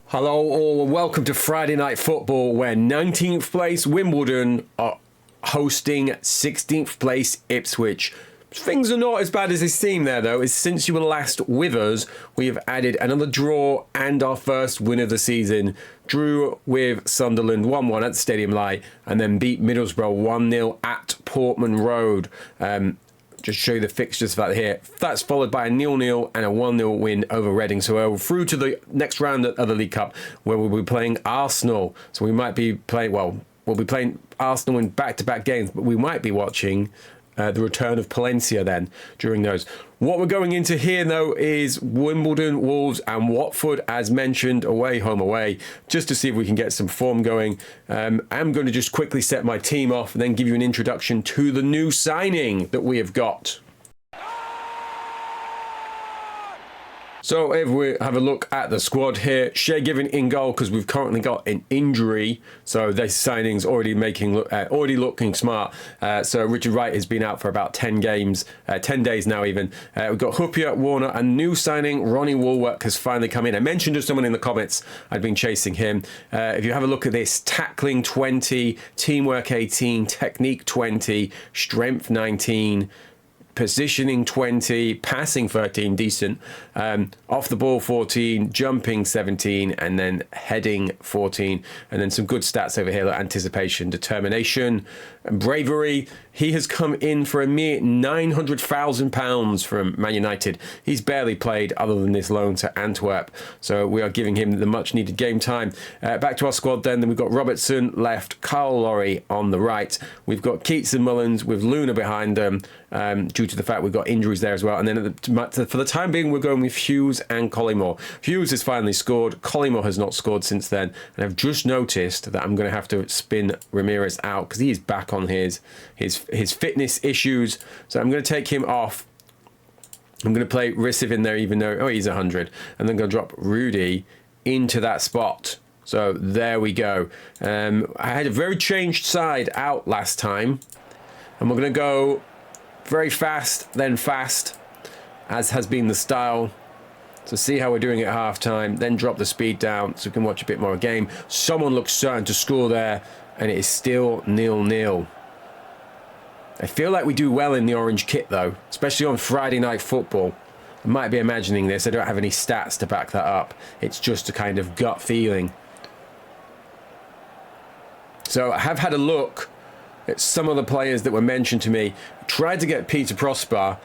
Hello all and welcome to Friday Night Football, where 19th place Wimbledon are hosting 16th place Ipswich. Things are not as bad as they seem there though, as since you were last with us, we have added another draw and our first win of the season. Drew with Sunderland 1-1 at the Stadium Light and then beat Middlesbrough 1-0 at Portman Road. Just show you the fixtures for that here. That's followed by a 0-0 and a 1-0 win over Reading. So we're through to the next round of the League Cup, where we'll be playing Arsenal. So we might be playing, we'll be playing Arsenal in back-to-back games, but we might be watching the return of Palencia then during those. What we're going into here though is Wimbledon, Wolves and Watford, as mentioned, away, home, away, just to see if we can get some form going. I'm going to just quickly set my team off and then give you an introduction to the new signing that we have got. So if we have a look at the squad here, Shea Given in goal because we've currently got an injury. So this signing's already looking smart. So Richard Wright has been out for about 10 games, 10 days now even. We've got Huppier, Warner, and new signing Ronnie Woolwork has finally come in. I mentioned to someone in the comments I'd been chasing him. If you have a look at this, tackling 20, teamwork 18, technique 20, strength 19, positioning 20, passing 13, decent, off the ball 14, jumping 17, and then heading 14, and then some good stats over here like anticipation, determination, and bravery. He has come in for a mere £900,000 from Man United. He's barely played other than this loan to Antwerp, so we are giving him the much needed game time. Back to our squad then we've got Robertson left, Carl Laurie on the right. We've got Keats and Mullins with Luna behind them, due to the fact we've got injuries there as well. And then for the time being, we're going with Hughes and Collymore. Hughes has finally scored. Collymore has not scored since then. And I've just noticed that I'm going to have to spin Ramirez out because he is back on his fitness issues. So I'm going to take him off. I'm going to play Rissiv in there, even though, he's 100. And then going to drop Rudy into that spot. So there we go. I had a very changed side out last time. And we're going to go very fast, then fast, as has been the style. So see how we're doing at half-time, then drop the speed down so we can watch a bit more game. Someone looks certain to score there, and it is still 0-0. I feel like we do well in the orange kit, though, especially on Friday Night Football. I might be imagining this. I don't have any stats to back that up. It's just a kind of gut feeling. So I have had a look at some of the players that were mentioned to me. Tried to get Peter Prosper,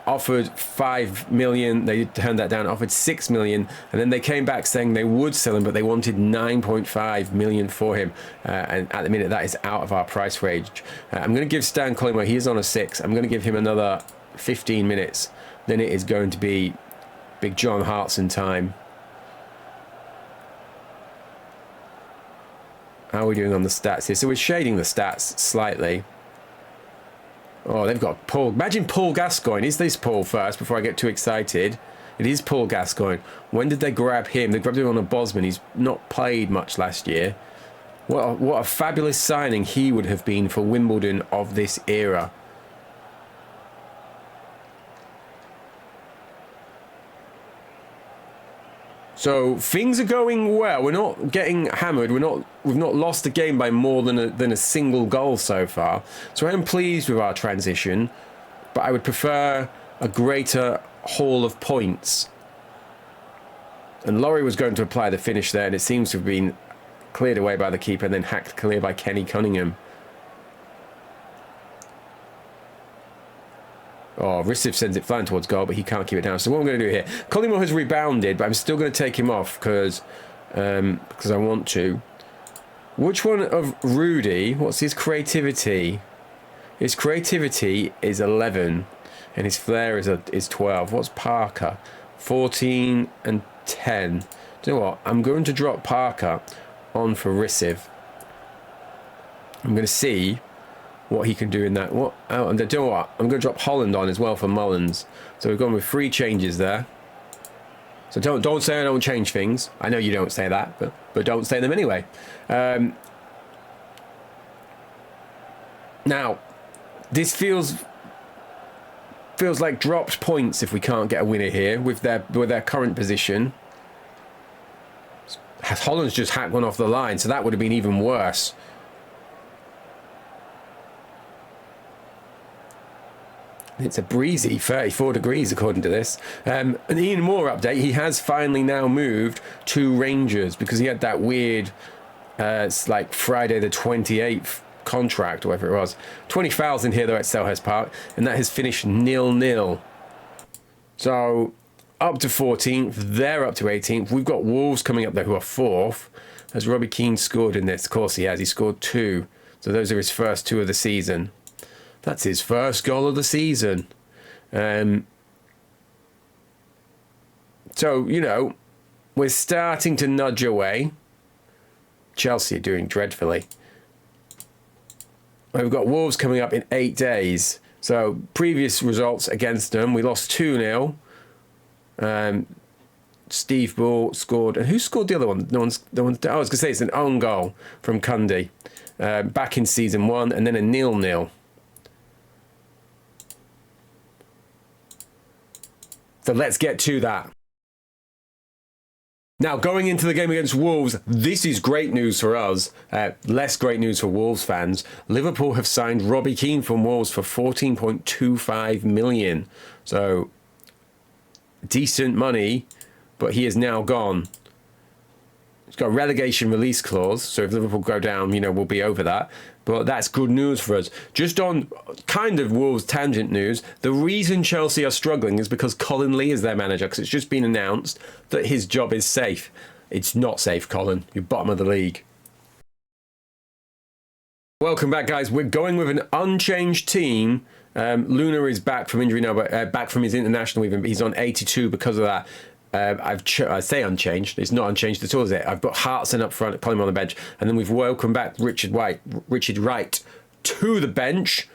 offered 5 million. They turned that down, offered 6 million. And then they came back saying they would sell him, but they wanted 9.5 million for him. And at the minute, that is out of our price range. I'm going to give Stan Collymore, he is on a 6. I'm going to give him another 15 minutes. Then it is going to be Big John Hartson time. How are we doing on the stats here? So we're shading the stats slightly. Oh, they've got Paul. Imagine Paul Gascoigne. Is this Paul first before I get too excited? It is Paul Gascoigne. When did they grab him? They grabbed him on a Bosman. He's not played much last year. What a fabulous signing he would have been for Wimbledon of this era. So things are going well. We're not getting hammered. We've not lost the game by more than a single goal so far. So I'm pleased with our transition, but I would prefer a greater haul of points. And Laurie was going to apply the finish there, and it seems to have been cleared away by the keeper and then hacked clear by Kenny Cunningham. Oh, Rissiv sends it flying towards goal, but he can't keep it down. So what I'm going to do here, Collymore has rebounded, but I'm still going to take him off because I want to. Which one of Rudy? What's his creativity? His creativity is 11, and his flair is 12. What's Parker? 14 and 10. Do you know what? I'm going to drop Parker on for Rissiv. I'm going to see what he can do in that. And do you know what? I'm going to drop Holland on as well for Mullins. So we've gone with 3 changes there. So don't say I don't change things. I know you don't say that, but don't say them anyway. Now, this feels like dropped points if we can't get a winner here with their current position. Holland's just hacked one off the line, so that would have been even worse. It's a breezy 34 degrees according to this. An Ian Moore update. He has finally now moved to Rangers because he had that weird, it's like Friday the 28th contract, or whatever it was. 20 fouls in here though at Selhurst Park, and that has finished 0-0. So up to 14th, they're up to 18th. We've got Wolves coming up there who are 4th. Has Robbie Keane scored in this? Of course he has. He scored 2. So those are his first 2 of the season. That's his first goal of the season. So, you know, we're starting to nudge away. Chelsea are doing dreadfully. We've got Wolves coming up in 8 days. So, previous results against them, we lost 2-0. Steve Ball scored. And who scored the other one? I was going to say it's an own goal from Cundy. Back in season 1, and then a 0-0. So let's get to that. Now, going into the game against Wolves, this is great news for us. Less great news for Wolves fans. Liverpool have signed Robbie Keane from Wolves for 14.25 million. So, decent money, but he is now gone. It's got a relegation release clause, so if Liverpool go down, you know, we'll be over that. But that's good news for us. Just on kind of Wolves tangent news, the reason Chelsea are struggling is because Colin Lee is their manager, because it's just been announced that his job is safe. It's not safe, Colin. You're bottom of the league. Welcome back, guys. We're going with an unchanged team. Luna is back from injury now, but back from his international even. He's on 82 because of that. I say unchanged. It's not unchanged at all, is it? I've got Hartson up front, Colin on the bench, and then we've welcomed back Richard Wright to the bench,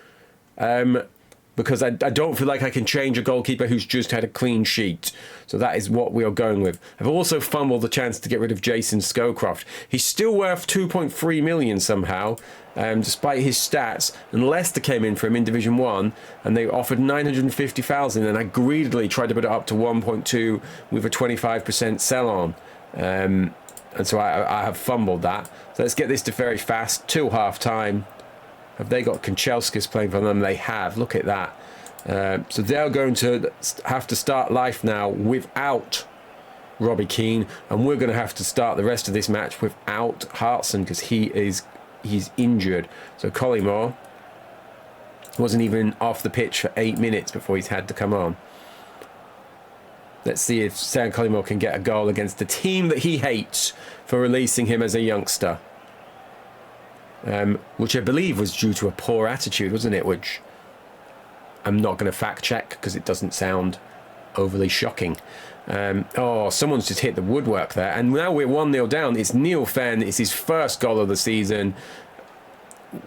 because I don't feel like I can change a goalkeeper who's just had a clean sheet. So that is what we are going with. I've also fumbled the chance to get rid of Jason Scowcroft. He's still worth 2.3 million somehow, despite his stats. And Leicester came in for him in Division 1, and they offered 950,000, and I greedily tried to put it up to 1.2 with a 25% sell on. And so I have fumbled that. So let's get this to very fast, till half time. Have they got Kanchelskis playing for them? They have. Look at that. So they're going to have to start life now without Robbie Keane, and we're going to have to start the rest of this match without Hartson because he's injured. So Collymore wasn't even off the pitch for 8 minutes before he's had to come on. Let's see if Sam Collymore can get a goal against the team that he hates for releasing him as a youngster. Which I believe was due to a poor attitude, wasn't it? Which I'm not going to fact check because it doesn't sound overly shocking. Oh, someone's just hit the woodwork there. And now we're 1-0 down. It's Neil Fenn. It's his first goal of the season.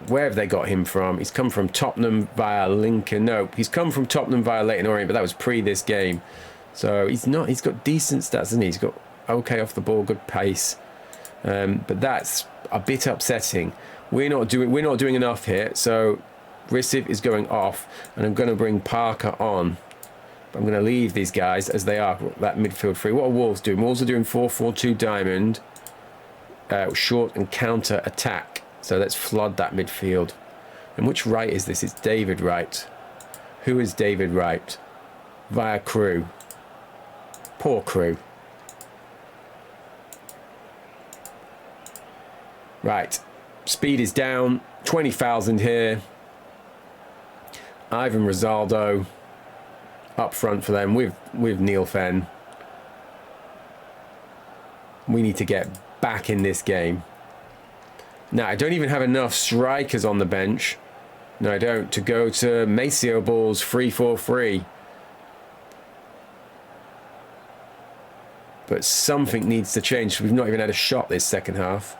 Where have they got him from? He's come from Tottenham via Lincoln. No, he's come from Tottenham via Leyton Orient, but that was pre this game. So he's got decent stats, hasn't he? He's got okay off the ball, good pace. But that's a bit upsetting. We're not doing enough here. So Rissif is going off, and I'm going to bring Parker on. But I'm going to leave these guys as they are, that midfield three. What are Wolves doing? Wolves are doing 4-4-2 diamond, short and counter attack. So let's flood that midfield. And which right is this? It's David Wright. Who is David Wright? Via Crew. Poor Crew. Right. Speed is down. 20,000 here. Ivan Rosaldo up front for them with Neil Fenn. We need to get back in this game. Now, I don't even have enough strikers on the bench. No, I don't. To go to Masio-Ball's 3-4-3. But something needs to change. We've not even had a shot this second half.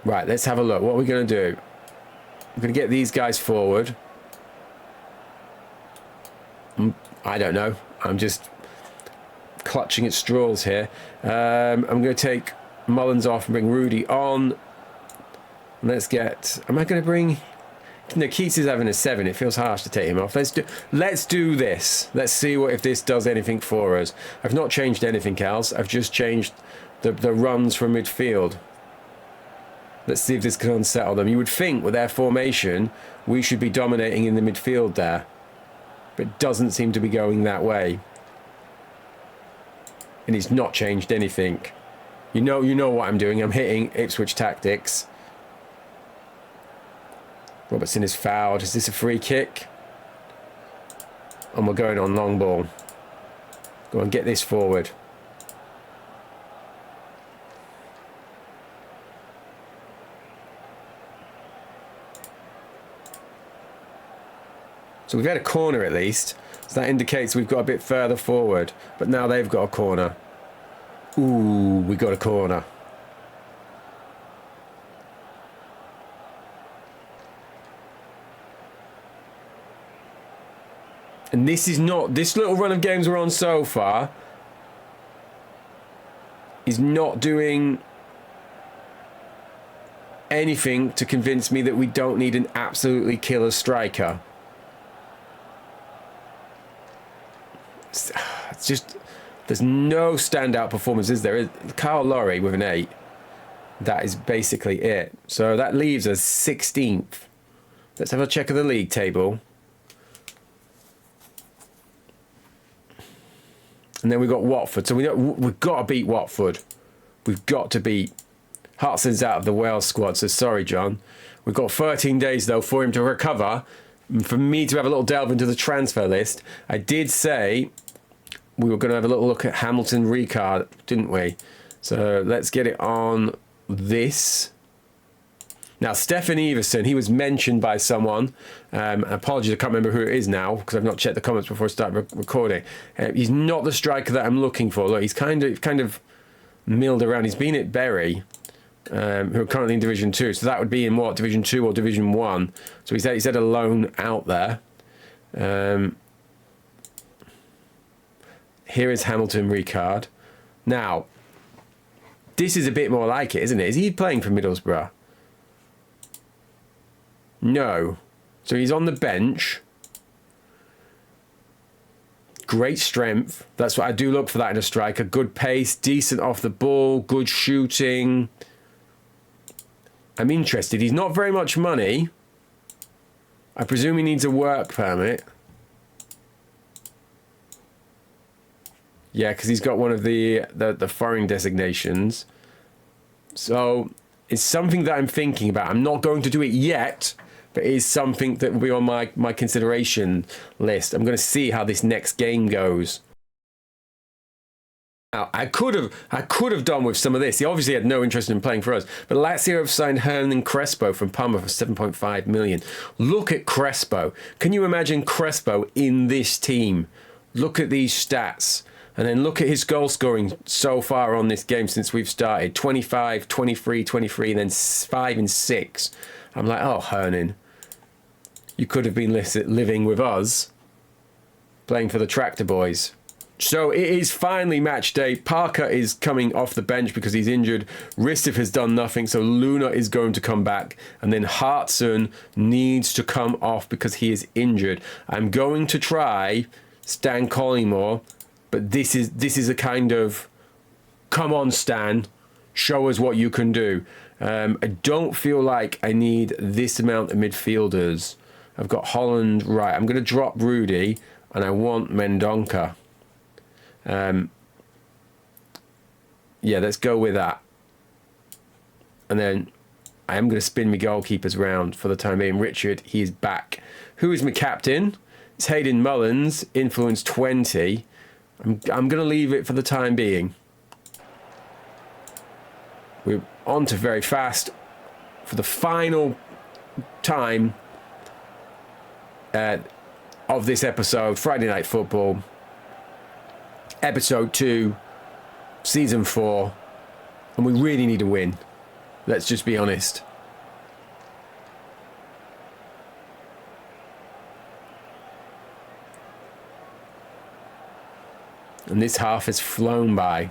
Right, let's have a look. What are we going to do? We're going to get these guys forward. I don't know. I'm just clutching at straws here. I'm going to take Mullins off and bring Rudy on. Let's get... Am I going to bring Keats is having a 7. It feels harsh to take him off. Let's do this. Let's see if this does anything for us. I've not changed anything else. I've just changed the runs from midfield. Let's see if this can unsettle them. You would think with their formation, we should be dominating in the midfield there. But it doesn't seem to be going that way. And he's not changed anything. You know what I'm doing. I'm hitting Ipswich tactics. Robertson is fouled. Is this a free kick? And we're going on long ball. Go on, get this forward. So we've had a corner at least. So that indicates we've got a bit further forward. But now they've got a corner. Ooh, we got a corner. And this little run of games we're on so far is not doing anything to convince me that we don't need an absolutely killer striker. It's just, there's no standout performances. There is Carl Laurie with an 8. That is basically it. So that leaves us 16th. Let's have a check of the league table. And then we've got Watford. So we've got to beat Watford. We've got to beat. Hartson's out of the Wales squad, so sorry, John. We've got 13 days, though, for him to recover. And for me to have a little delve into the transfer list. I did say we were going to have a little look at Hamilton Ricard, didn't we? So let's get it on this. Now, Stefan Everson, he was mentioned by someone. Apologies, I can't remember who it is now because I've not checked the comments before I start recording. He's not the striker that I'm looking for. Look, he's kind of milled around. He's been at Bury, who are currently in Division 2. So that would be in what, Division 2 or Division 1. So he's had a loan out there. Here is Hamilton Ricard. Now, this is a bit more like it, isn't it? Is he playing for Middlesbrough? No. So he's on the bench. Great strength. That's what I do look for that in a striker. Good pace, decent off the ball, good shooting. I'm interested. He's not very much money. I presume he needs a work permit. Yeah, because he's got one of the foreign designations. So it's something that I'm thinking about. I'm not going to do it yet, but it is something that will be on my consideration list. I'm going to see how this next game goes. Now, I could have done with some of this. He obviously had no interest in playing for us. But Lazio have signed Hernan Crespo from Parma for 7.5 million. Look at Crespo. Can you imagine Crespo in this team? Look at these stats. And then look at his goal scoring so far on this game since we've started. 25, 23, 23, then 5 and 6. I'm like, oh, Hernan, you could have been living with us, playing for the Tractor Boys. So it is finally match day. Parker is coming off the bench because he's injured. Ristif has done nothing, so Luna is going to come back. And then Hartson needs to come off because he is injured. I'm going to try Stan Collymore, but this is a kind of, come on, Stan, show us what you can do. I don't feel like I need this amount of midfielders. I've got Holland, right. I'm going to drop Rudy, and I want Mendonca. Yeah, let's go with that. And then I am going to spin my goalkeepers round for the time being. Richard, he is back. Who is my captain? It's Hayden Mullins, influence 20. I'm going to leave it for the time being. We're on to very fast for the final time of this episode, Friday Night Football, episode 2, season 4, and we really need a win. Let's just be honest. And this half has flown by.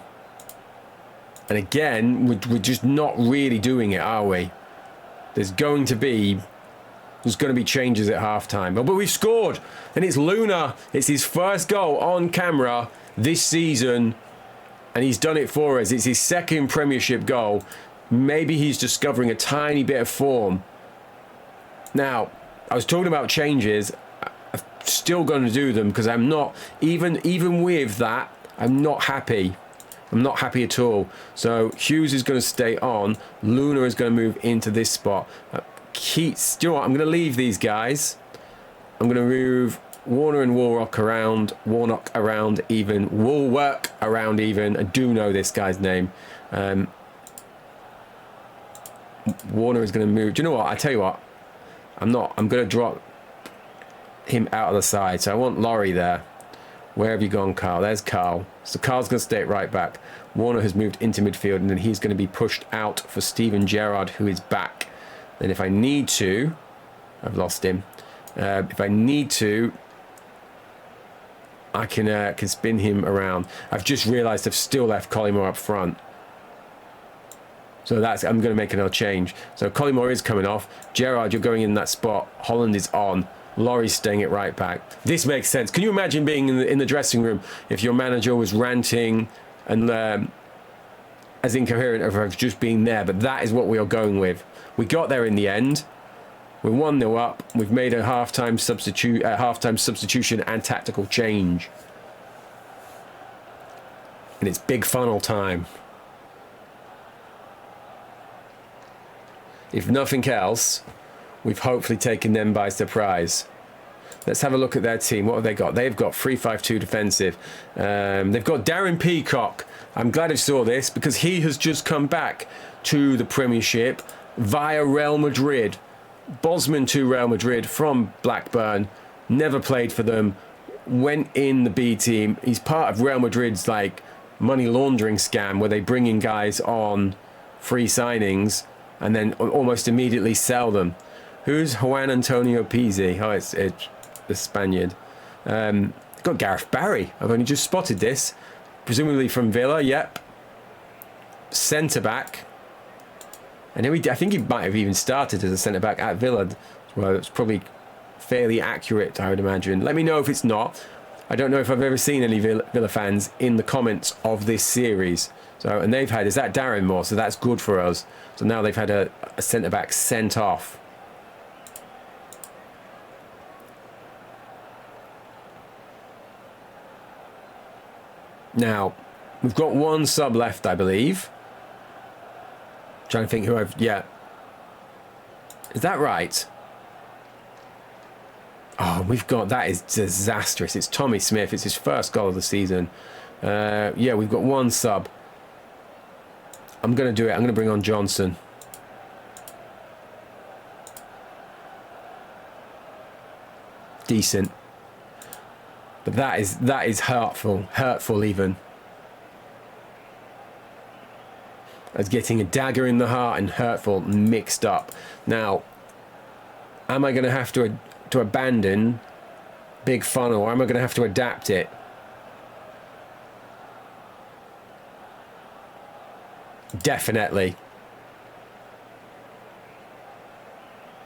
And again, we're just not really doing it, are we? There's going to be there's going to be changes at halftime. But we've scored, and it's Luna. It's his first goal on camera this season, and he's done it for us. It's his second Premiership goal. Maybe he's discovering a tiny bit of form. Now, I was talking about changes. I'm still going to do them because I'm not, even with that, I'm not happy. I'm not happy at all. So Hughes is going to stay on. Luna is going to move into this spot. Keats, do you know what? I'm going to leave these guys. I'm going to move Warner and Warnock around even. Woolwork around even. I do know this guy's name. Warner is going to move. Do you know what? I tell you what. I'm going to drop him out of the side. So I want Laurie there. Where have you gone, Carl? There's Carl. So Carl's going to stay right back. Warner has moved into midfield, and then he's going to be pushed out for Steven Gerrard, who is back. Then if I need to... I've lost him. If I need to, I can spin him around. I've just realised I've still left Collymore up front. So I'm going to make another change. So Collymore is coming off. Gerrard, you're going in that spot. Holland is on. Laurie's staying at right back. This makes sense. Can you imagine being in the dressing room if your manager was ranting and as incoherent as just being there? But that is what we are going with. We got there in the end. We're 1-0 up. We've made a halftime substitution and tactical change. And it's big funnel time. If nothing else, we've hopefully taken them by surprise. Let's have a look at their team. What have they got? They've got 3-5-2 defensive. They've got Darren Peacock. I'm glad I saw this because he has just come back to the Premiership via Real Madrid. Bosman to Real Madrid from Blackburn. Never played for them. Went in the B team. He's part of Real Madrid's like money laundering scam where they bring in guys on free signings and then almost immediately sell them. Who's Juan Antonio Pizzi? Oh, it's the Spaniard. Got Gareth Barry. I've only just spotted this. Presumably from Villa, yep. Centre-back. And I think he might have even started as a centre-back at Villa. Well, it's probably fairly accurate, I would imagine. Let me know if it's not. I don't know if I've ever seen any Villa fans in the comments of this series. So, and they've had, is that Darren Moore? So that's good for us. So now they've had a centre-back sent off. Now, we've got one sub left, I believe. Trying to think who yeah. Is that right? Oh, that is disastrous. It's Tommy Smith. It's his first goal of the season. Yeah, we've got one sub. I'm going to do it. I'm going to bring on Johnson. Decent. But that is hurtful even. As getting a dagger in the heart and hurtful mixed up. Now, am I going to have to abandon Big Funnel, or am I going to have to adapt it? Definitely.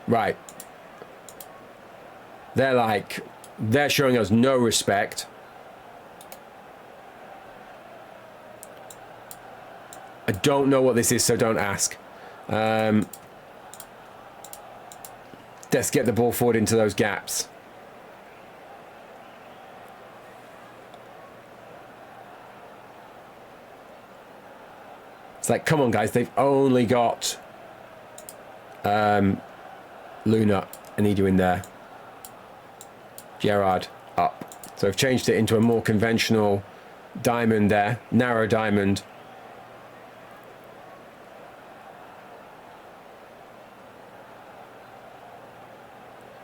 Right. They're showing us no respect. I don't know what this is, so don't ask. Let's get the ball forward into those gaps. It's like, come on, guys. They've only got Luna. I need you in there. Gerrard up. So I've changed it into a more conventional diamond there. Narrow diamond.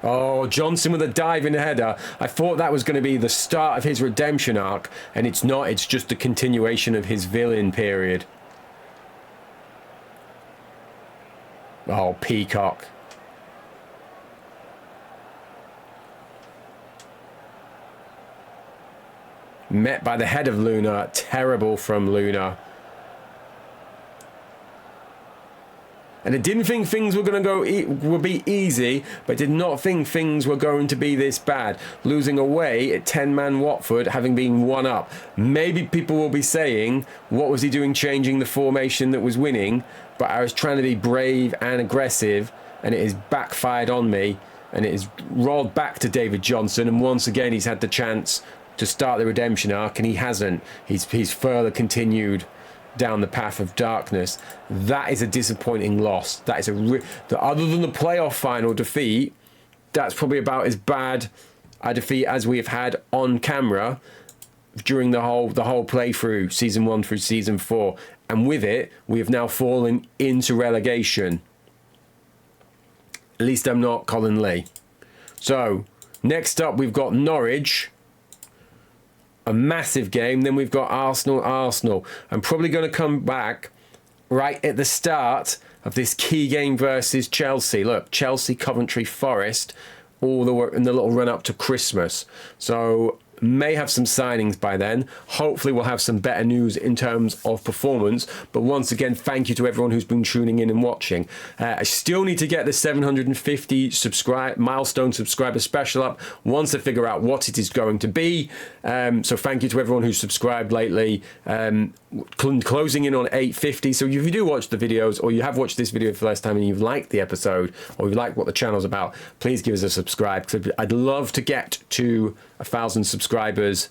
Oh, Johnson with a diving header. I thought that was going to be the start of his redemption arc, and it's not. It's just the continuation of his villain period. Oh, Peacock. Met by the head of Luna. Terrible from Luna. And I didn't think things were going to would be easy, but did not think things were going to be this bad. Losing away at 10-man Watford, having been 1 up. Maybe people will be saying, what was he doing changing the formation that was winning? But I was trying to be brave and aggressive, and it has backfired on me, and it has rolled back to David Johnson, and once again he's had the chance to start the redemption arc, and he hasn't. He's further continued down the path of darkness. That is a disappointing loss. That is other than the playoff final defeat, that's probably about as bad a defeat as we have had on camera during the whole playthrough, season 1 through season 4. And with it, we have now fallen into relegation. At least I'm not Colin Lee. So next up, we've got Norwich. A massive game. Then we've got Arsenal. I'm probably going to come back right at the start of this key game versus Chelsea. Look, Chelsea, Coventry, Forest, all the work in the little run up to Christmas. So may have some signings by then. Hopefully we'll have some better news in terms of performance. But once again, thank you to everyone who's been tuning in and watching. I still need to get the 750 milestone subscriber special up once I figure out what it is going to be. So thank you to everyone who's subscribed lately. Closing in on 850. So if you do watch the videos, or you have watched this video for the first time and you've liked the episode, or you like what the channel's about, please give us a subscribe, because I'd love to get to 1,000 subscribers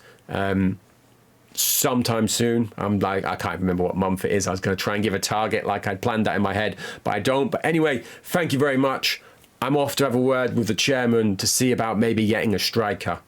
sometime soon. I can't remember what month it is. I was going to try and give a target like I'd planned that in my head, but I don't. But anyway, thank you very much. I'm off to have a word with the chairman to see about maybe getting a striker.